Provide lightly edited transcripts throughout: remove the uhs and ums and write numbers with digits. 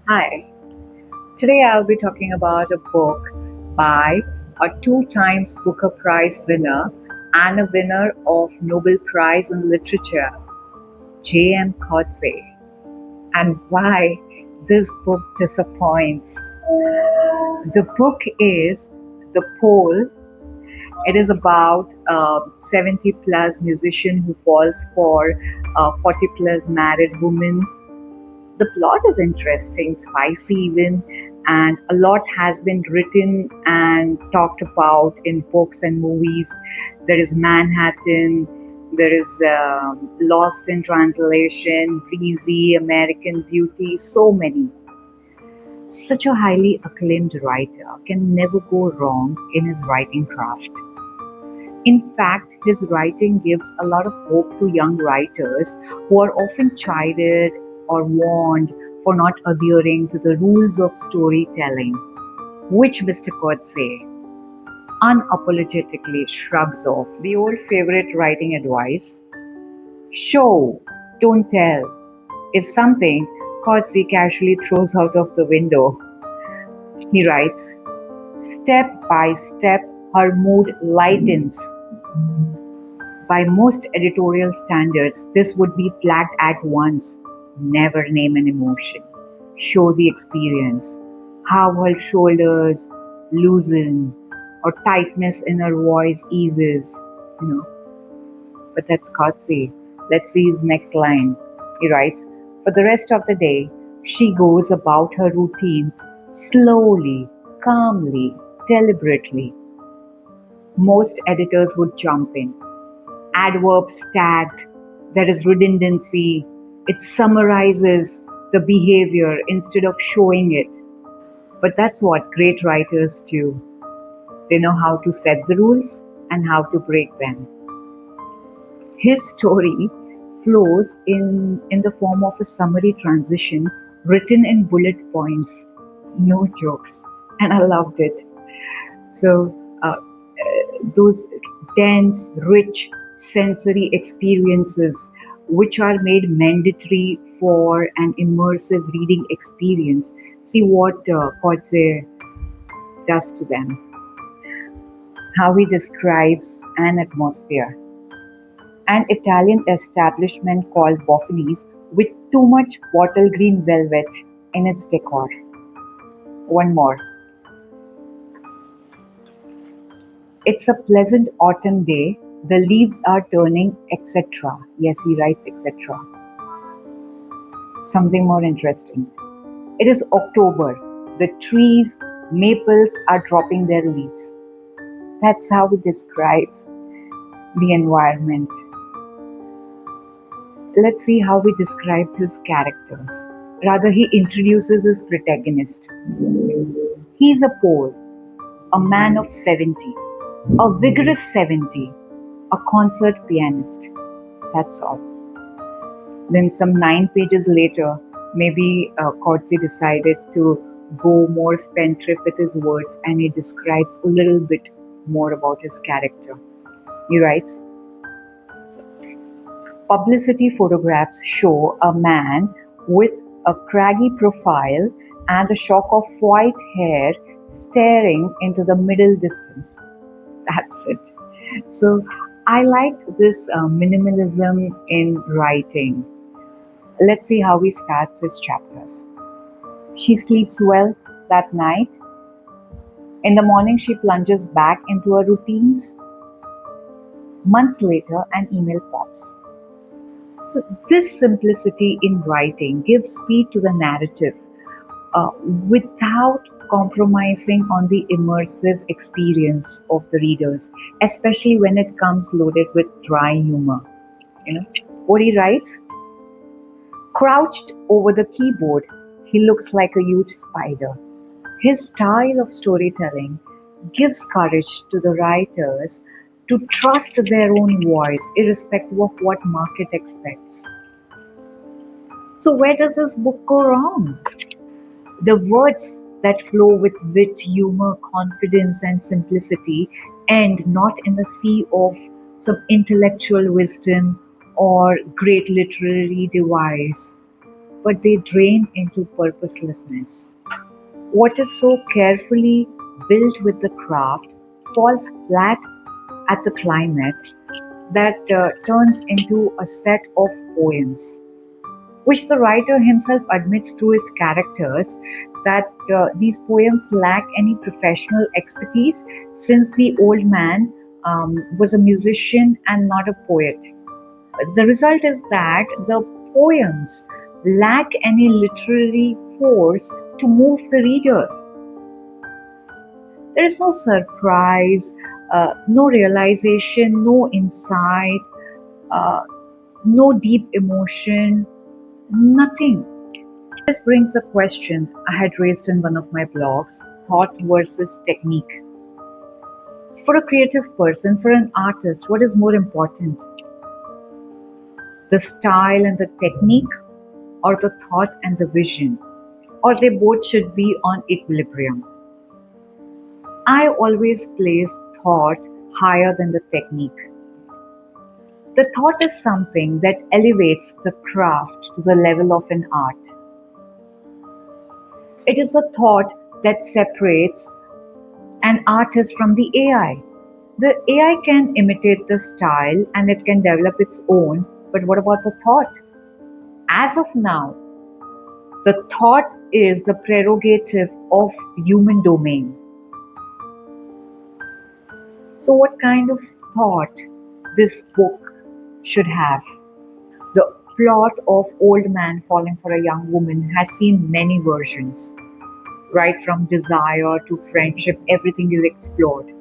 Hi, today I'll be talking about a book by a two times Booker Prize winner and a winner of Nobel Prize in Literature, J.M. Coetzee, and why this book disappoints. The book is The Pole. It is about a 70 plus musician who falls for a 40 plus married woman. The plot is interesting, spicy even, and a lot has been written and talked about in books and movies. There is Manhattan, there is Lost in Translation, Breezy, American Beauty, so many. Such a highly acclaimed writer can never go wrong in his writing craft. In fact, his writing gives a lot of hope to young writers who are often chided or warned for not adhering to the rules of storytelling, which Mr. Coetzee unapologetically shrugs off. The old favorite writing advice, show, don't tell, is something Coetzee casually throws out of the window. He writes, step by step, her mood lightens. By most editorial standards, this would be flagged at once. Never name an emotion. Show the experience. How her shoulders loosen or tightness in her voice eases. You know, but that's Coetzee. Let's see his next line. He writes, for the rest of the day, she goes about her routines slowly, calmly, deliberately. Most editors would jump in. Adverbs tagged, there is redundancy, it summarizes the behavior instead of showing it. But that's what great writers do. They know how to set the rules and how to break them. His story flows in the form of a summary transition written in bullet points. No jokes. And I loved it. So, those dense, rich sensory experiences which are made mandatory for an immersive reading experience. See what Coetzee does to them. How he describes an atmosphere. An Italian establishment called Boffini's with too much bottle green velvet in its decor. One more. It's a pleasant autumn day, the leaves are turning, etc. Yes, he writes, etc. Something more interesting. It is October. The trees, maples are dropping their leaves. That's how he describes the environment. Let's see how he describes his characters. Rather, he introduces his protagonist. He's a Pole, a man of 70, a vigorous 70, a concert pianist. That's all. Then, some 9 pages later, maybe Coetzee decided to go more spendthrift with his words and he describes a little bit more about his character. He writes, publicity photographs show a man with a craggy profile and a shock of white hair staring into the middle distance. That's it. So I liked this minimalism in writing. Let's see how he starts his chapters. She sleeps well that night. In the morning, she plunges back into her routines. Months later, an email pops. So, this simplicity in writing gives speed to the narrative without compromising on the immersive experience of the readers, especially when it comes loaded with dry humor. You know what he writes? Crouched over the keyboard, he looks like a huge spider. His style of storytelling gives courage to the writers to trust their own voice, irrespective of what market expects. So, where does this book go wrong? The words that flow with wit, humor, confidence, and simplicity end not in the sea of some intellectual wisdom or great literary device. but they drain into purposelessness. What is so carefully built with the craft falls flat at the climate that turns into a set of poems, which the writer himself admits through his characters that these poems lack any professional expertise since the old man was a musician and not a poet. The result is that the poems lack any literary force to move the reader. There is no surprise, no realization, no insight, uh, no deep emotion, nothing. This brings a question I had raised in one of my blogs: thought versus technique. For a creative person, for an artist, what is more important? The style and the technique, or the thought and the vision? Or they both should be on equilibrium? I always place thought higher than the technique. The thought is something that elevates the craft to the level of an art. It is a thought that separates an artist from the AI. The AI can imitate the style and it can develop its own, but what about the thought? As of now, the thought is the prerogative of human domain. So, what kind of thought this book should have? The plot of Old Man Falling for a Young Woman has seen many versions. Right from desire to friendship, everything is explored.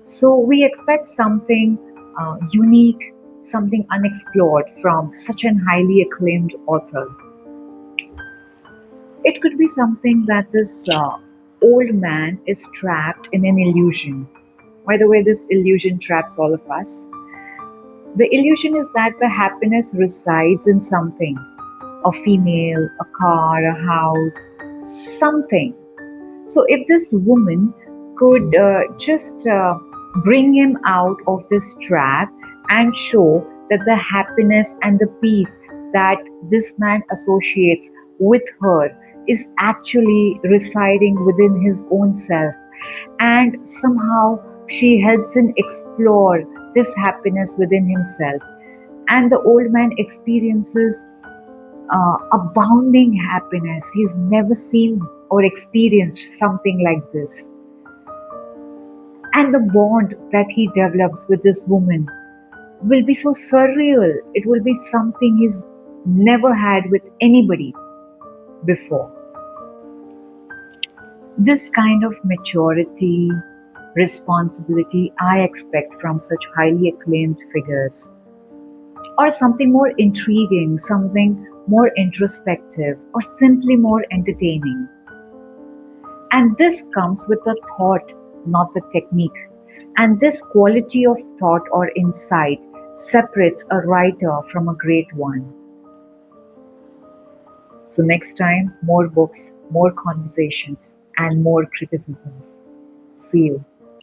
So we expect something unique, something unexplored from such an highly acclaimed author. It could be something that this old man is trapped in an illusion. By the way, this illusion traps all of us. The illusion is that the happiness resides in something: a female, a car, a house, something. So, if this woman could just bring him out of this trap and show that the happiness and the peace that this man associates with her is actually residing within his own self, and somehow she helps him explore this happiness within himself, and the old man experiences abounding happiness. He's never seen or experienced something like this. And the bond that he develops with this woman will be so surreal. It will be something he's never had with anybody before. This kind of maturity, responsibility, I expect from such highly acclaimed figures. Or something more intriguing, something more introspective, or simply more entertaining. And this comes with the thought, not the technique. And this quality of thought or insight separates a writer from a great one. So, next time, more books, more conversations, and more criticisms. See you.